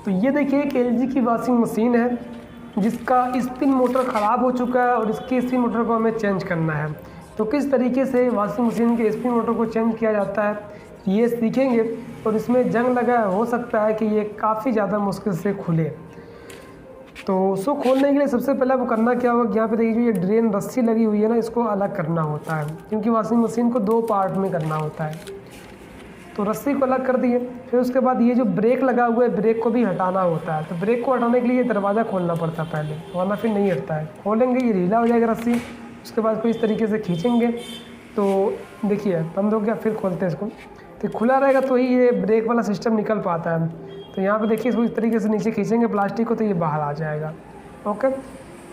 तो ये देखिए एक एलजी की वॉशिंग मशीन है जिसका स्पिन मोटर ख़राब हो चुका है और इसके स्पिन मोटर को हमें चेंज करना है। तो किस तरीके से वॉशिंग मशीन के स्पिन मोटर को चेंज किया जाता है ये सीखेंगे। और इसमें जंग लगा हो सकता है कि ये काफ़ी ज़्यादा मुश्किल से खुले। तो उसको खोलने के लिए सबसे पहले वो करना क्या होगा, यहाँ पे देखिए जो ये ड्रेन रस्सी लगी हुई है ना, इसको अलग करना होता है क्योंकि वॉशिंग मशीन को 2 पार्ट में करना होता है। तो रस्सी को अलग कर दिए। फिर उसके बाद ये जो ब्रेक लगा हुआ है ब्रेक को भी हटाना होता है। तो ब्रेक को हटाने के लिए ये दरवाज़ा खोलना पड़ता है पहले, वरना फिर नहीं हटता है। खोलेंगे ये ढीला हो जाएगा रस्सी, उसके बाद कोई इस तरीके से खींचेंगे तो देखिए बंद हो गया। फिर खोलते हैं इसको, तो खुला रहेगा तो ही ये ब्रेक वाला सिस्टम निकल पाता है। तो यहाँ पे देखिए इसको इस तरीके से नीचे खींचेंगे प्लास्टिक को तो ये बाहर आ जाएगा। ओके,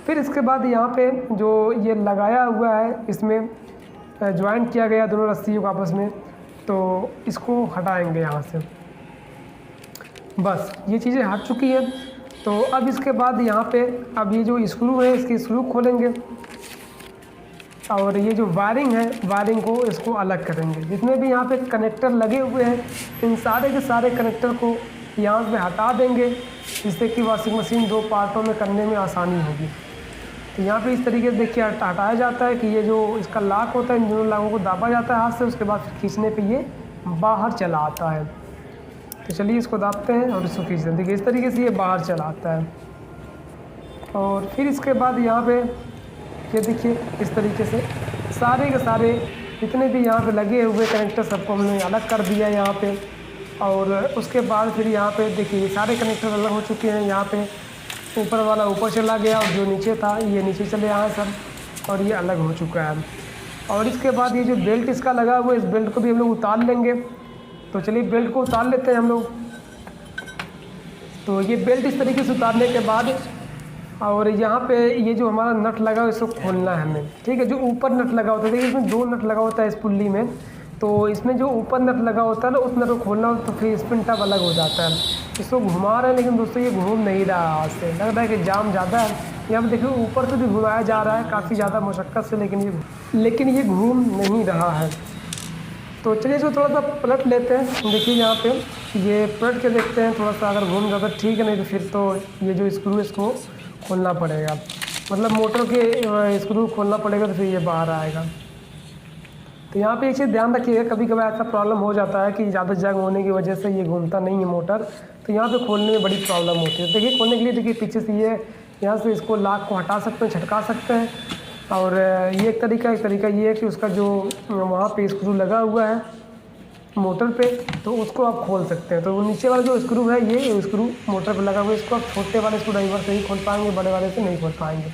फिर इसके बाद यहाँ पे जो ये लगाया हुआ है इसमें ज्वाइंट किया गया दोनों रस्सियों को आपस में, तो इसको हटाएंगे यहाँ से। बस ये चीज़ें हट चुकी हैं। तो अब इसके बाद यहाँ पे अब ये जो स्क्रू है इसकी स्क्रू खोलेंगे और ये जो वायरिंग है वायरिंग को इसको अलग करेंगे। जितने भी यहाँ पे कनेक्टर लगे हुए हैं इन सारे के सारे कनेक्टर को यहाँ पे हटा देंगे, जिससे कि वॉशिंग मशीन 2 पार्टों में करने में आसानी होगी। तो यहाँ पे इस तरीके से देखिए हटाया जाता है कि ये जो इसका लॉक होता है इन दोनों लॉकों को दाबा जाता है हाथ से, उसके बाद फिर खींचने पे ये बाहर चला आता है। तो चलिए इसको दाबते हैं और इसको खींचते हैं। देखिए इस तरीके से ये बाहर चला आता है। और फिर इसके बाद यहाँ पे ये देखिए इस तरीके से सारे के सारे जितने भी यहाँ पे लगे हुए कनेक्टर सबको हमने अलग कर दिया है यहाँ पे। और उसके बाद फिर यहाँ पे देखिए ये सारे कनेक्टर अलग हो चुके हैं। यहाँ पे ऊपर वाला ऊपर चला गया और जो नीचे था ये नीचे चले आए सब, और ये अलग हो चुका है। और इसके बाद ये जो बेल्ट इसका लगा हुआ है इस बेल्ट को भी हम लोग उतार लेंगे। तो चलिए बेल्ट को उतार लेते हैं हम लोग। तो ये बेल्ट इस तरीके से उतारने के बाद और यहाँ पे ये जो हमारा नट लगा है इसको खोलना है हमें, ठीक है। जो ऊपर नट लगा होता है देखिए इसमें 2 नट लगा होता है इस पुल्ली में, तो इसमें जो ऊपर नट लगा होता है ना उस नट को खोलना हो तो फिर स्पिन टब अलग हो जाता है। इसको घुमा रहे हैं लेकिन दोस्तों ये घूम नहीं रहा है, हाथ से लग रहा है कि जाम ज़्यादा है। यहाँ पर देखिए ऊपर से भी घुमाया जा रहा है काफ़ी ज़्यादा मशक्क़त से, लेकिन ये घूम नहीं रहा है। तो चलिए इसको थोड़ा सा पलट लेते हैं। देखिए यहाँ पे ये पलट के देखते हैं थोड़ा सा, अगर घूम जाता ठीक है, नहीं तो फिर तो ये जो स्क्रू है इसको खोलना पड़ेगा, मतलब मोटर के स्क्रू खोलना पड़ेगा तो फिर ये बाहर आएगा। तो यहाँ पे एक चीज़ ध्यान रखिएगा, कभी कभार ऐसा प्रॉब्लम हो जाता है कि ज़्यादा जंग होने की वजह से ये घूमता नहीं है मोटर, तो यहाँ पे खोलने में बड़ी प्रॉब्लम होती है। देखिए खोलने के लिए देखिए पीछे से ये यहाँ से इसको लॉक को हटा सकते हैं, झटका सकते हैं। और ये एक तरीका ये है कि उसका जो वहाँ पे स्क्रू लगा हुआ है मोटर पे तो उसको आप खोल सकते हैं। तो वो नीचे वाला जो स्क्रू है ये स्क्रू मोटर पे लगा हुआ है, इसको आप छोटे वाले स्क्रू ड्राइवर से ही खोल पाएंगे, बड़े वाले से नहीं खोल पाएंगे।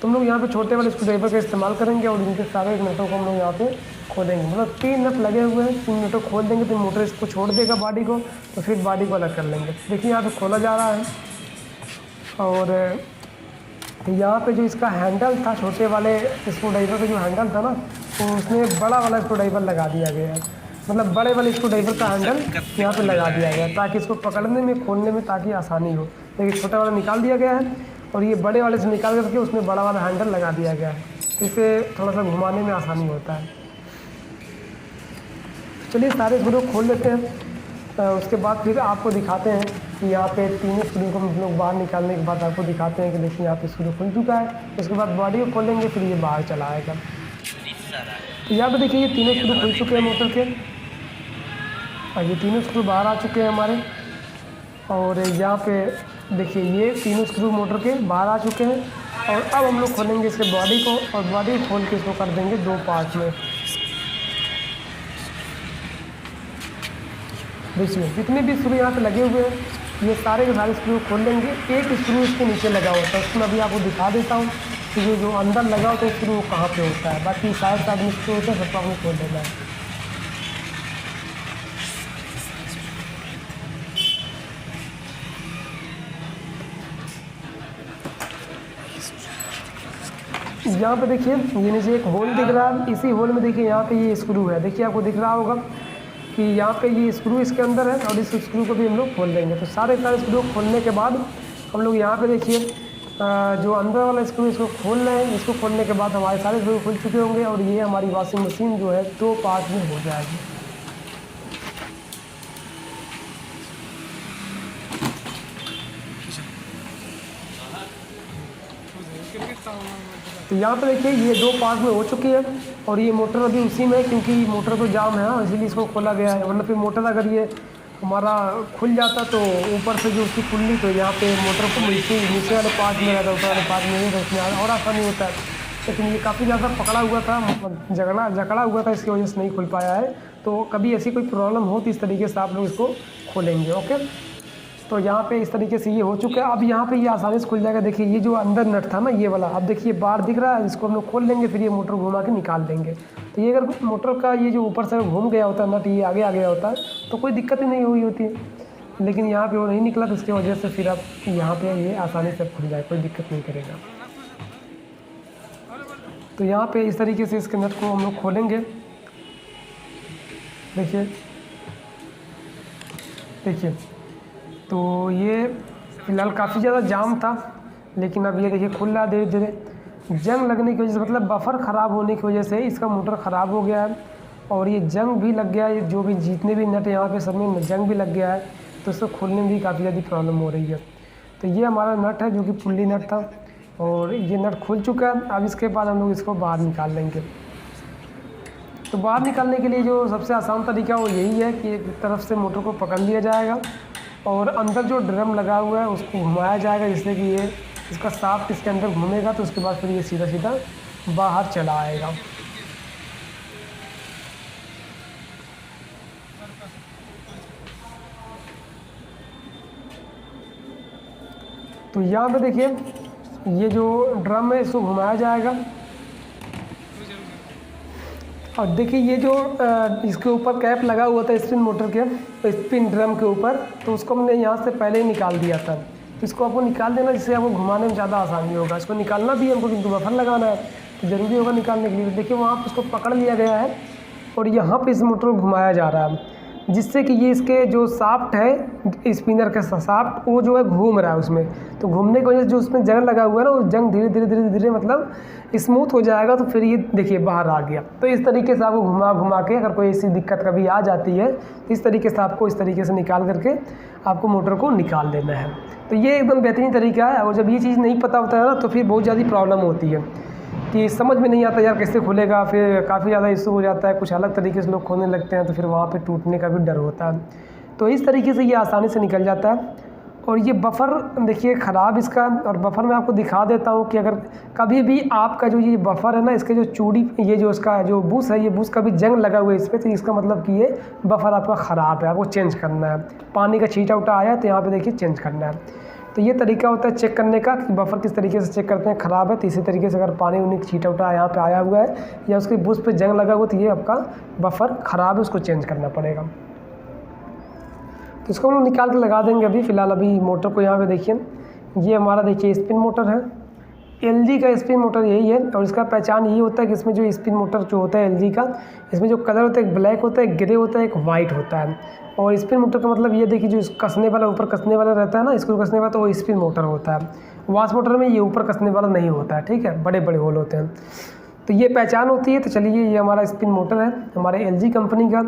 तो हम लोग यहाँ पे छोटे वाले स्क्रू ड्राइवर का इस्तेमाल करेंगे और इनके सारे नटों को हम लोग यहाँ पे खोलेंगे। मतलब 3 नट लगे हुए हैं, 3 नटों खोल देंगे तो मोटर इसको छोड़ देगा बॉडी को, तो फिर बॉडी को अलग कर लेंगे। देखिए यहाँ पे खोला जा रहा है। और यहाँ पे जो इसका हैंडल था छोटे वाले स्क्रू ड्राइवर का जो हैंडल था ना, तो उसमें बड़ा वाला स्क्रू ड्राइवर लगा दिया गया है, मतलब बड़े वाले स्क्रू ड्राइवर का हैंडल यहाँ पे लगा दिया गया है ताकि इसको पकड़ने में खोलने में ताकि आसानी हो। देखिए छोटा वाला निकाल दिया गया है और ये बड़े वाले से निकाल करके उसमें बड़ा वाला हैंडल लगा दिया गया है, इससे थोड़ा सा घुमाने में आसानी होता है। चलिए सारे स्क्रू खोल लेते हैं। उसके बाद फिर आपको दिखाते हैं कि यहाँ पे 3 स्क्रू को हम लोग बाहर निकालने के बाद आपको दिखाते हैं कि देखिए यहाँ पे स्क्रू खुल चुका है। उसके बाद बॉडी को खोलेंगे फिर ये बाहर चला आएगा। तो यहाँ पे देखिए ये 3 स्क्रू खुल चुके हैं मोटर के, और ये 3 स्क्रू बाहर आ चुके हैं हमारे। और यहाँ पे देखिए ये 3 स्क्रू मोटर के बाहर आ चुके हैं। और अब हम लोग खोलेंगे इसके बॉडी को, और बॉडी खोल के इसको कर देंगे 2 पार्ट में। देखिए जितने भी स्क्रू यहाँ पे लगे हुए हैं ये सारे के सारे स्क्रू खोल लेंगे। एक स्क्रू इसके नीचे लगा होता है, उसको मैं अभी आपको दिखा देता हूँ कि ये जो अंदर लगा होता है स्क्रू कहाँ पे होता है। बाकी साइड में स्क्रू होता है सबको आपको खोल देना है। यहाँ पे देखिए ये नीचे एक होल दिख रहा है, इसी होल में देखिए यहाँ पे ये स्क्रू है। देखिए आपको दिख रहा होगा कि यहाँ पे ये स्क्रू इसके अंदर है और इस स्क्रू को भी हम लोग खोल देंगे। तो सारे स्क्रू खोलने के बाद हम लोग यहाँ पे देखिए जो अंदर वाला स्क्रू इसको खोल रहे हैं। इसको खोलने के बाद हमारे सारे स्क्रू खुल चुके होंगे और ये हमारी वॉशिंग मशीन जो है 2 पार्ट में हो जाएगी। तो यहाँ पे देखिए ये 2 पार्ट में हो चुकी है और ये मोटर अभी उसी में है, क्योंकि मोटर तो जाम है ना, इसीलिए इसको खोला गया है। वरना फिर मोटर अगर ये हमारा खुल जाता तो ऊपर से जो उसकी पुल्ली, तो यहाँ पे मोटर को नीचे वाले पार्ट में रहता, ऊपर वाले पार्ट में नहीं रहता, उसमें और आसानी होता है। लेकिन ये काफ़ी ज़्यादा पकड़ा हुआ था, जकड़ा हुआ था, इसकी वजह से नहीं खुल पाया है। तो कभी ऐसी कोई प्रॉब्लम हो तो इस तरीके से आप लोग इसको खोलेंगे। ओके, तो यहाँ पे इस तरीके से ये हो चुका है। अब यहाँ पे ये आसानी से खुल जाएगा। देखिए ये जो अंदर नट था ना, ये वाला, अब देखिए बाहर दिख रहा है, इसको हम लोग खोल लेंगे, फिर ये मोटर घुमा के निकाल देंगे। तो ये अगर मोटर का ये जो ऊपर से घूम गया होता है नट, ये आगे आ गया होता है, तो कोई दिक्कत ही नहीं हुई होती है। लेकिन यहाँ पे वो नहीं निकला, तो इसकी वजह से फिर अब यहाँ पे ये आसानी से खुल जाए, कोई दिक्कत नहीं करेगा। तो यहाँ पे इस तरीके से इसके नट को हम लोग खोलेंगे। देखिए तो ये फ़िलहाल काफ़ी ज़्यादा जाम था, लेकिन अब ये देखिए खुल रहा है धीरे धीरे। जंग लगने की वजह से, मतलब बफ़र ख़राब होने की वजह से इसका मोटर ख़राब हो गया है और ये जंग भी लग गया है। जो भी जितने भी नट यहाँ पे सब में जंग भी लग गया है, तो इसको खोलने में भी काफ़ी ज़्यादा प्रॉब्लम हो रही है। तो ये हमारा नट है जो कि पुल्ली नट था और ये नट खुल चुका है। अब इसके बाद हम लोग इसको बाहर निकाल लेंगे। तो बाहर निकालने के लिए जो सबसे आसान तरीका वो यही है कि एक तरफ से मोटर को पकड़ लिया जाएगा और अंदर जो ड्रम लगा हुआ है उसको घुमाया जाएगा, जिससे कि ये इसका शाफ्ट इसके अंदर घूमेगा। तो उसके बाद फिर ये सीधा सीधा बाहर चला आएगा। तो यहाँ पे देखिए ये जो ड्रम है इसको घुमाया जाएगा और देखिए ये जो इसके ऊपर कैप लगा हुआ था स्पिन मोटर के, स्पिन ड्रम के ऊपर, तो उसको हमने यहाँ से पहले ही निकाल दिया था। तो इसको आपको निकाल देना, जिससे आपको घुमाने में ज़्यादा आसानी होगा। इसको निकालना भी हमको, क्योंकि बफर लगाना है तो ज़रूरी होगा निकालने के लिए। देखिए वहाँ पर उसको पकड़ लिया गया है और यहाँ पर इस मोटर को घुमाया जा रहा है, जिससे कि ये इसके जो शाफ्ट है, स्पिनर का शाफ्ट, वो जो है घूम रहा है उसमें। तो घूमने की वजह से जो उसमें जंग लगा हुआ है ना, वो जंग धीरे धीरे धीरे धीरे मतलब स्मूथ हो जाएगा। तो फिर ये देखिए बाहर आ गया। तो इस तरीके से आपको घुमा घुमा के, अगर कोई ऐसी दिक्कत कभी आ जाती है तो इस तरीके से आपको इस तरीके से निकाल करके आपको मोटर को निकाल देना है। तो ये एकदम बेहतरीन तरीका है। और जब ये चीज़ नहीं पता होता है ना, तो फिर बहुत ज़्यादा प्रॉब्लम होती है कि समझ में नहीं आता यार कैसे खुलेगा, फिर काफ़ी ज़्यादा इशू हो जाता है, कुछ अलग तरीके से लोग खोलने लगते हैं, तो फिर वहाँ पे टूटने का भी डर होता है। तो इस तरीके से ये आसानी से निकल जाता है। और ये बफ़र देखिए ख़राब इसका, और बफ़र मैं आपको दिखा देता हूँ कि अगर कभी भी आपका जो ये बफ़र है ना, इसके जो चूड़ी, ये जो इसका जो बूस है, ये बूस का भी जंग लगा हुआ है इस पर, तो इसका मतलब कि ये बफ़र आपका ख़राब है, आपको चेंज करना है। पानी का छींटा उटा आया तो यहाँ पर देखिए चेंज करना है। तो ये तरीका होता है चेक करने का कि बफ़र किस तरीके से चेक करते हैं ख़राब है। तो इसी तरीके से अगर पानी उन्हीं छींटा उटा यहाँ पे आया हुआ है या उसके बुश पे जंग लगा हुआ, तो ये आपका बफ़र ख़राब है, उसको चेंज करना पड़ेगा। तो इसको हम लोग निकाल के लगा देंगे। अभी फ़िलहाल अभी मोटर को यहाँ पे देखिए, ये हमारा देखिए स्पिन मोटर है, एलजी का स्पिन मोटर यही है। और इसका पहचान यही होता है कि इसमें जो स्पिन मोटर जो होता है एलजी का, इसमें जो कलर होता है एक ब्लैक होता है, एक ग्रे होता है, एक वाइट होता है। और स्पिन मोटर का मतलब ये देखिए, जो कसने वाला ऊपर कसने वाला रहता है ना, इसको कसने वाला, तो वो स्पिन मोटर होता है। वाश मोटर में ये ऊपर कसने वाला नहीं होता है, ठीक है, बड़े बड़े होल होते हैं। तो ये पहचान होती है। तो चलिए ये हमारा स्पिन मोटर है हमारे एलजी कंपनी का,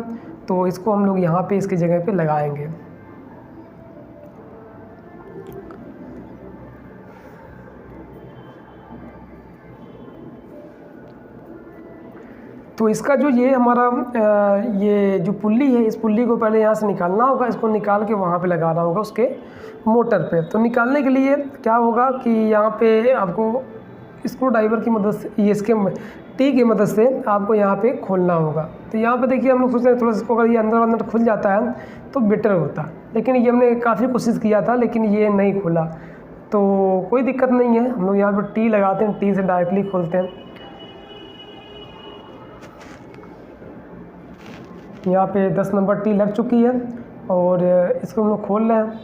तो इसको हम लोग यहाँ पे इसकी जगह पे लगाएंगे। तो इसका जो ये हमारा ये जो पुल्ली है, इस पुल्ली को पहले यहाँ से निकालना होगा। इसको निकाल के वहाँ पे लगाना होगा उसके मोटर पे। तो निकालने के लिए क्या होगा कि यहाँ पे आपको स्क्रू ड्राइवर की मदद से, ये इसके टी की मदद से आपको यहाँ पे खोलना होगा। तो यहाँ पे देखिए हम लोग सोच रहे हैं थोड़ा सा, इसको अगर ये अंदर अंदर खुल जाता है तो बेटर होता, लेकिन ये हमने काफ़ी कोशिश किया था, लेकिन ये नहीं खुला। तो कोई दिक्कत नहीं है, हम लोग यहाँ पर टी लगाते हैं, टी से डायरेक्टली खोलते हैं। यहाँ पे 10 नंबर टी लग चुकी है और इसको हम लोग खोल रहे हैं।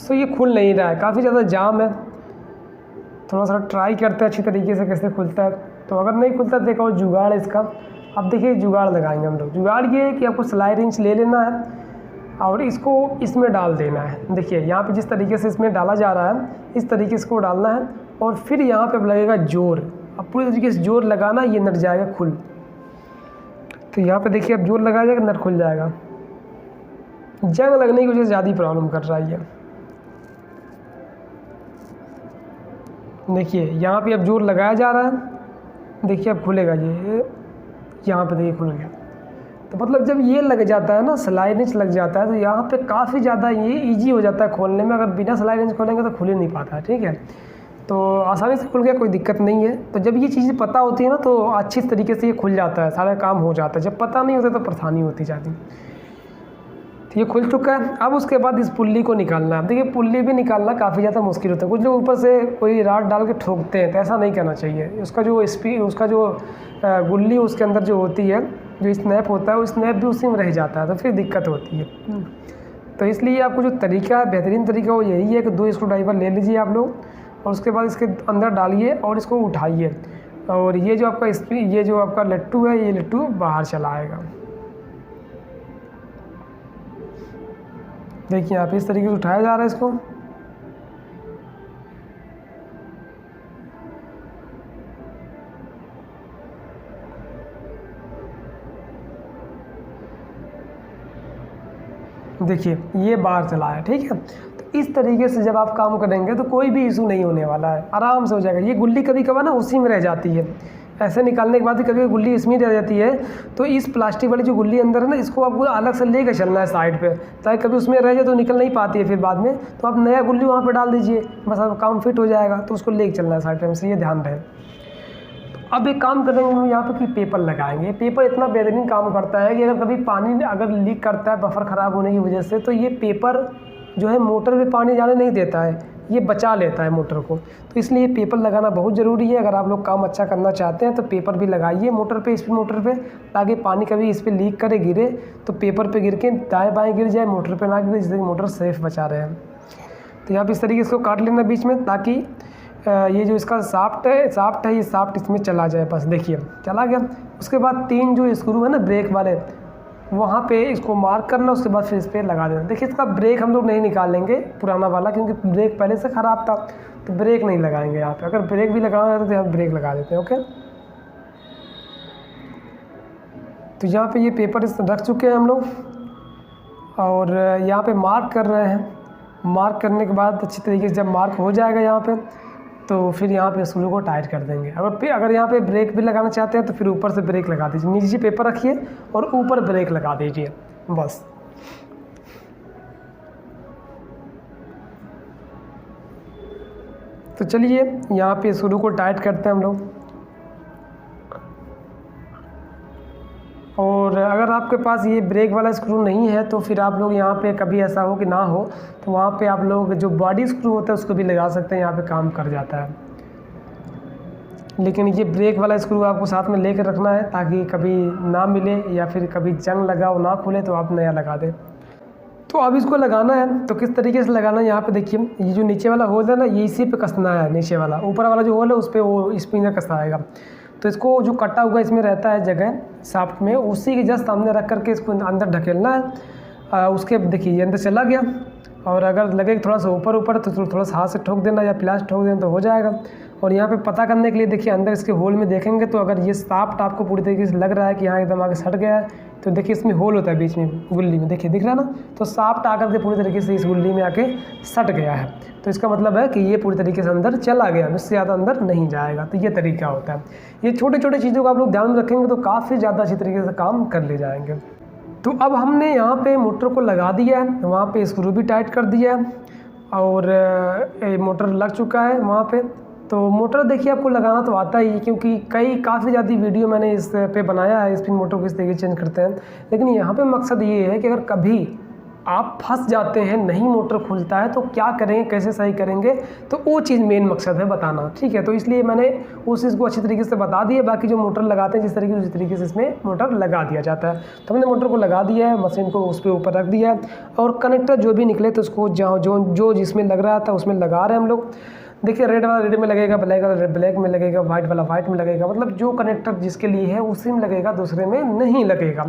तो ये खुल नहीं रहा है, काफ़ी ज़्यादा जाम है। थोड़ा सा ट्राई करते हैं अच्छी तरीके से कैसे खुलता है। तो अगर नहीं खुलता तो एक और जुगाड़ है इसका। अब देखिए जुगाड़ लगाएंगे हम लोग। जुगाड़ ये है कि आपको सिलाई रिंच ले लेना है और इसको इसमें डाल देना है। देखिए यहाँ पे जिस तरीके से इसमें डाला जा रहा है, इस तरीके से इसको डालना है और फिर यहाँ पे लगेगा जोर। अब पूरी तरीके से जोर लगाना, ये नट जाएगा खुल। तो यहाँ पे देखिए अब जोर लगाया जाएगा, नट खुल जाएगा। जंग लगने की वजह से ज़्यादा प्रॉब्लम कर रहा है ये। देखिए यहाँ पे अब जोर लगाया जा रहा है, देखिए अब खुलेगा ये, यहाँ पे देखिए खुल गया। तो मतलब जब ये लग जाता है ना, सिलाई रिंच लग जाता है, तो यहाँ पे काफ़ी ज़्यादा ये ईजी हो जाता है खोलने में। अगर बिना सिलाई रिंच खोलेंगे तो खुल ही नहीं पाता है, ठीक है। तो आसानी से खुल गया, कोई दिक्कत नहीं है। तो जब ये चीज़ें पता होती है ना तो अच्छी तरीके से ये खुल जाता है, सारा काम हो जाता है। जब पता नहीं होता तो परेशानी होती जाती। तो ये खुल चुका है। अब उसके बाद इस पुल्ली को निकालना है। अब देखिए पुल्ली भी निकालना काफ़ी ज़्यादा मुश्किल होता है। कुछ लोग ऊपर से कोई राड डाल के ठोकते हैं, तो ऐसा नहीं करना चाहिए। उसका जो गुल्ली उसके अंदर जो होती है, जो स्नैप होता है, वो स्नैप भी उसी में रह जाता है, तो फिर दिक्कत होती है। तो इसलिए आपको जो तरीका है, बेहतरीन तरीका वो यही है कि 2 स्क्रू ड्राइवर ले लीजिए आप लोग, और उसके बाद इसके अंदर डालिए और इसको उठाइए, और ये जो आपका लट्टू है, ये लट्टू बाहर चला आएगा। देखिए यहाँ पे इस तरीके से उठाया जा रहा है इसको। देखिए ये बाहर चला है, ठीक है। तो इस तरीके से जब आप काम करेंगे तो कोई भी इशू नहीं होने वाला है, आराम से हो जाएगा। ये गुल्ली कभी कभार ना उसी में रह जाती है, ऐसे निकालने के बाद कभी गुल्ली इसमें रह जाती है। तो इस प्लास्टिक वाली जो गुल्ली अंदर है ना, इसको आपको अलग से लेकर चलना है साइड पे, ताकि कभी उसमें रह जाए तो निकल नहीं पाती है फिर बाद में। तो आप नया गुल्ली वहाँ पे डाल दीजिए, बस अब काम फिट हो जाएगा। तो उसको लेकर चलना है साइड पे, हमसे ये ध्यान रहे। तो अब एक काम करेंगे हम यहाँ पे कि पेपर लगाएंगे। पेपर इतना बेहतरीन काम करता है कि अगर कभी पानी अगर लीक करता है बफर ख़राब होने की वजह से, तो ये पेपर जो है मोटर में पानी जाने नहीं देता है, ये बचा लेता है मोटर को। तो इसलिए पेपर लगाना बहुत ज़रूरी है। अगर आप लोग काम अच्छा करना चाहते हैं तो पेपर भी लगाइए मोटर पे, स्पिन मोटर पे, ताकि पानी कभी इस पर लीक करे, गिरे तो पेपर पे गिर के दाएँ बाएँ गिर जाए, मोटर पे ना गिरे, जिससे मोटर सेफ बचा रहे हैं। तो यहाँ पे इस तरीके से इसको काट लेना बीच में, ताकि ये जो इसका शाफ्ट है ये शाफ्ट इसमें चला जाए। बस देखिए चला गया। उसके बाद 3 जो स्क्रू है ना ब्रेक वाले, वहाँ पे इसको मार्क करना, उसके बाद फिर इस पर लगा देना। देखिए इसका ब्रेक हम लोग नहीं निकालेंगे पुराना वाला, क्योंकि ब्रेक पहले से ख़राब था, तो ब्रेक नहीं लगाएंगे यहाँ पे। अगर ब्रेक भी लगाना है तो यहाँ ब्रेक लगा देते हैं, ओके। तो यहाँ पे ये पेपर रख चुके हैं हम लोग, और यहाँ पे मार्क कर रहे हैं। मार्क करने के बाद अच्छी तरीके से जब मार्क हो जाएगा यहाँ पे, तो फिर यहाँ पे स्क्रू को टाइट कर देंगे। अगर यहाँ पे ब्रेक भी लगाना चाहते हैं तो फिर ऊपर से ब्रेक लगा दीजिए, नीचे पेपर रखिए और ऊपर ब्रेक लगा दीजिए, बस। तो चलिए यहाँ पे स्क्रू को टाइट करते हैं हम लोग। और अगर आपके पास ये ब्रेक वाला स्क्रू नहीं है तो फिर आप लोग यहाँ पे कभी ऐसा हो कि ना हो तो वहाँ पे आप लोग जो बॉडी स्क्रू होता है उसको भी लगा सकते हैं, यहाँ पे काम कर जाता है। लेकिन ये ब्रेक वाला स्क्रू आपको साथ में लेकर रखना है, ताकि कभी ना मिले या फिर कभी जंग लगा हो ना खुले तो आप नया लगा दें। तो अब इसको लगाना है तो किस तरीके से लगाना है, यहाँ पे देखिए ये जो नीचे वाला होल है ना, ये इसी पे कसना है। नीचे वाला, ऊपर वाला जो होल है उस पर वो स्पिनर कसाएगा। तो इसको जो कटा हुआ इसमें रहता है जगह शाफ्ट में, उसी के जस्ट सामने रख करके इसको अंदर ढकेलना है। उसके देखिए ये अंदर चला गया, और अगर लगे थोड़ा सा ऊपर तो थोड़ा सा हाथ से ठोक देना या प्लास ठोक देना तो हो जाएगा। और यहाँ पे पता करने के लिए देखिए अंदर इसके होल में देखेंगे, तो अगर ये शाफ्ट आपको पूरी तरीके से लग रहा है कि यहाँ एकदम आगे सट गया है, तो देखिए इसमें होल होता है बीच में गुल्ली में, देखिए दिख रहा है ना। तो शाफ्ट आकर के पूरी तरीके से इस गुल्ली में आके सट गया है, तो इसका मतलब है कि ये पूरी तरीके से अंदर चला गया, इससे ज़्यादा अंदर नहीं जाएगा। तो ये तरीका होता है। ये छोटे छोटे चीज़ों को आप लोग ध्यान में रखेंगे तो काफ़ी ज़्यादा अच्छी तरीके से काम कर ले जाएंगे। तो अब हमने यहाँ पे मोटर को लगा दिया है, वहाँ पे स्क्रू भी टाइट कर दिया है, और मोटर लग चुका है वहाँ पे। तो मोटर देखिए आपको लगाना तो आता ही, क्योंकि काफ़ी ज़्यादा वीडियो मैंने इस पे बनाया है, स्पिन मोटर को किस तरीके से चेंज करते हैं। लेकिन यहाँ पे मकसद ये है कि अगर कभी आप फंस जाते हैं, नहीं मोटर खुलता है तो क्या करेंगे, कैसे सही करेंगे, तो वो चीज़ मेन मकसद है बताना, ठीक है। तो इसलिए मैंने उस चीज़ को अच्छी तरीके से बता दिया। बाकी जो मोटर लगाते हैं जिस तरीके उसी तरीके से इसमें मोटर लगा दिया जाता है। तो हमने मोटर को लगा दिया है, मशीन को उस पर ऊपर रख दिया है, और कनेक्टर जो भी निकले तो उसको जो जिसमें लग रहा था उसमें लगा रहे हैं हम लोग। देखिए रेड वाला रेड में लगेगा, ब्लैक वाला ब्लैक में लगेगा, वाइट वाला वाइट में लगेगा, मतलब जो कनेक्टर जिसके लिए है उसी में लगेगा, दूसरे में नहीं लगेगा।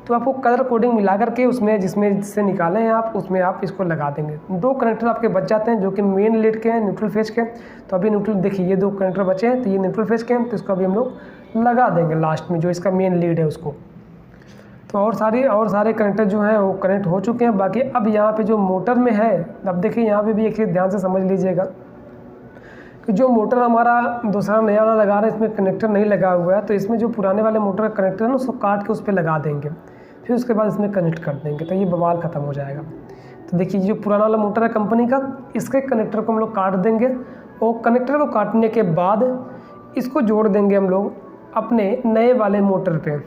तो आपको कलर कोडिंग मिला करके उसमें जिससे निकालें हैं आप, उसमें आप इसको लगा देंगे। 2 कनेक्टर आपके बच जाते हैं जो कि मेन लीड के हैं, न्यूट्रल फेज के। तो अभी न्यूट्रल देखिए ये 2 कनेक्टर बचे हैं, तो ये न्यूट्रल फेज के हैं, तो इसको अभी हम लोग लगा देंगे लास्ट में, जो इसका मेन लीड है उसको। तो और सारे कनेक्टर जो हैं वो कनेक्ट हो चुके हैं। बाकी अब यहाँ पे जो मोटर में है, अब देखिए यहाँ पे भी एक चीज़ ध्यान से समझ लीजिएगा, कि जो मोटर हमारा दूसरा नया वाला लगा रहे हैं इसमें कनेक्टर नहीं लगा हुआ है, तो इसमें जो पुराने वाले मोटर का कनेक्टर है ना उसको काट के उस पर लगा देंगे, फिर उसके बाद इसमें कनेक्ट कर देंगे, तो ये बवाल ख़त्म हो जाएगा। तो देखिए जो पुराना वाला मोटर है कंपनी का, इसके कनेक्टर को हम लोग काट देंगे और कनेक्टर को काटने के बाद इसको जोड़ देंगे हम लोग अपने नए वाले मोटर पे।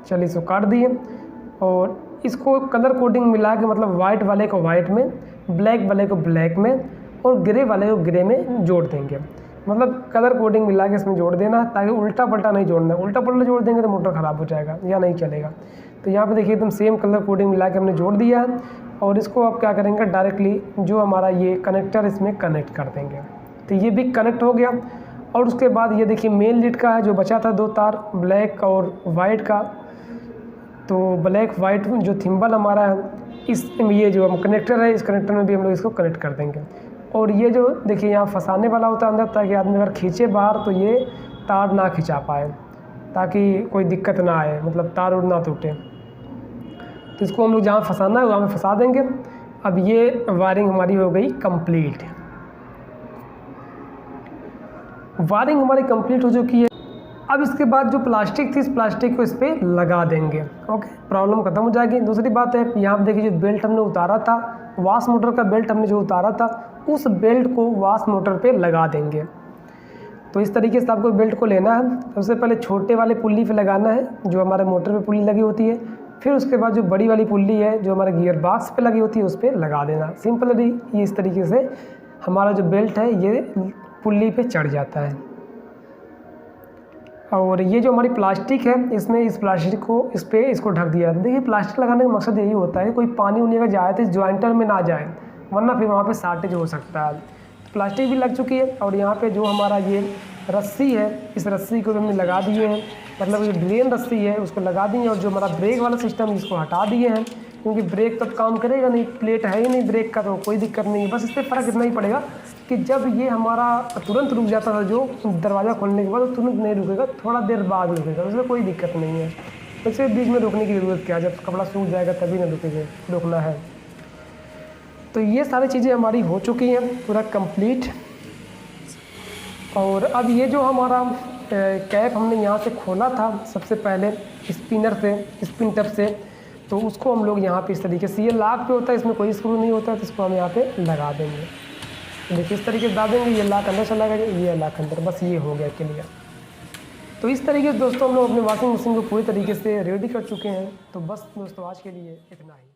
चलिए इसको काट दिए और इसको कलर कोडिंग मिला के, मतलब वाइट वाले को वाइट में, ब्लैक वाले को ब्लैक में और ग्रे वाले को ग्रे में जोड़ देंगे। मतलब कलर कोडिंग मिला के इसमें जोड़ देना, ताकि उल्टा पल्टा नहीं जोड़ना। उल्टा पल्टा जोड़ देंगे तो मोटर ख़राब हो जाएगा या नहीं चलेगा। तो यहाँ पे देखिए एकदम सेम कलर कोडिंग मिला के हमने जोड़ दिया है और इसको आप क्या करेंगे, डायरेक्टली जो हमारा ये कनेक्टर इसमें कनेक्ट कर देंगे। तो ये भी कनेक्ट हो गया। और उसके बाद ये देखिए मेन लीड का है जो बचा था 2 तार, ब्लैक और वाइट का। तो ब्लैक वाइट जो थिम्बल हमारा है, इस ये जो हम कनेक्टर है, इस कनेक्टर में भी हम लोग इसको कनेक्ट कर देंगे। और ये जो देखिए यहाँ फंसाने वाला होता है अंदर, ताकि आदमी अगर खींचे बाहर तो ये तार ना खिंचा पाए, ताकि कोई दिक्कत ना आए, मतलब तार उड़ ना टूटे। तो इसको हम लोग जहाँ फंसाना है वहाँ पे फंसा देंगे। अब ये वायरिंग हमारी हो गई कंप्लीट। वायरिंग हमारी कंप्लीट हो चुकी है। अब इसके बाद जो प्लास्टिक थी, इस प्लास्टिक को इस पर लगा देंगे। ओके, प्रॉब्लम खत्म हो जाएगी। दूसरी बात है, यहाँ पे देखिए जो बेल्ट हमने उतारा था, वाश मोटर का बेल्ट हमने जो उतारा था, उस बेल्ट को वाश मोटर पे लगा देंगे। तो इस तरीके से आपको बेल्ट को लेना है। सबसे पहले छोटे वाले पुल्ली पे लगाना है, जो हमारे मोटर पे पुल्ली लगी होती है। फिर उसके बाद जो बड़ी वाली पुल्ली है, जो हमारे गियर बॉक्स पे लगी होती है, उस पर लगा देना। सिंपली ये इस तरीके से हमारा जो बेल्ट है ये पुल्ली पे चढ़ जाता है। और ये जो हमारी प्लास्टिक है, इसमें इस प्लास्टिक को इस पर इसको ढक दिया है। देखिए प्लास्टिक लगाने का मकसद यही होता है कि कोई पानी उनी अगर जाए तो इस ज्वाइंटर में ना जाए, वरना फिर वहाँ पे शार्टेज हो सकता है। प्लास्टिक भी लग चुकी है। और यहाँ पे जो हमारा ये रस्सी है, इस रस्सी को हमने लगा दिए हैं, मतलब जो ड्रेन रस्सी है उसको लगा दी है। और जो हमारा ब्रेक वाला सिस्टम इसको हटा दिए हैं, क्योंकि ब्रेक तब काम करेगा नहीं, प्लेट है ही नहीं ब्रेक का, तो कोई दिक्कत नहीं है। बस इससे फ़र्क इतना ही पड़ेगा कि जब ये हमारा तुरंत रुक जाता था, जो दरवाज़ा खोलने के बाद तो तुरंत नहीं रुकेगा, थोड़ा देर बाद रुकेगा, उसमें कोई दिक्कत नहीं है। वैसे बीच में रुकने की ज़रूरत क्या है, जब कपड़ा सूख जाएगा तभी ना रुकना है। तो ये सारी चीज़ें हमारी हो चुकी हैं पूरा कंप्लीट। और अब ये जो हमारा कैप हमने यहाँ से खोला था सबसे पहले स्पिन टप से, तो उसको हम लोग यहाँ पे इस तरीके से, ये लॉक पे होता है, इसमें कोई स्क्रू नहीं होता है, तो इसको हम यहाँ पे लगा देंगे। देखिए इस तरीके से डाल देंगे, ये लॉक अंदर चला गया, ये लॉक अंदर, बस ये हो गया क्लियर। तो इस तरीके से दोस्तों हम लोग अपने वॉशिंग मशीन को पूरी तरीके से रेडी कर चुके हैं। तो बस दोस्तों आज के लिए इतना ही।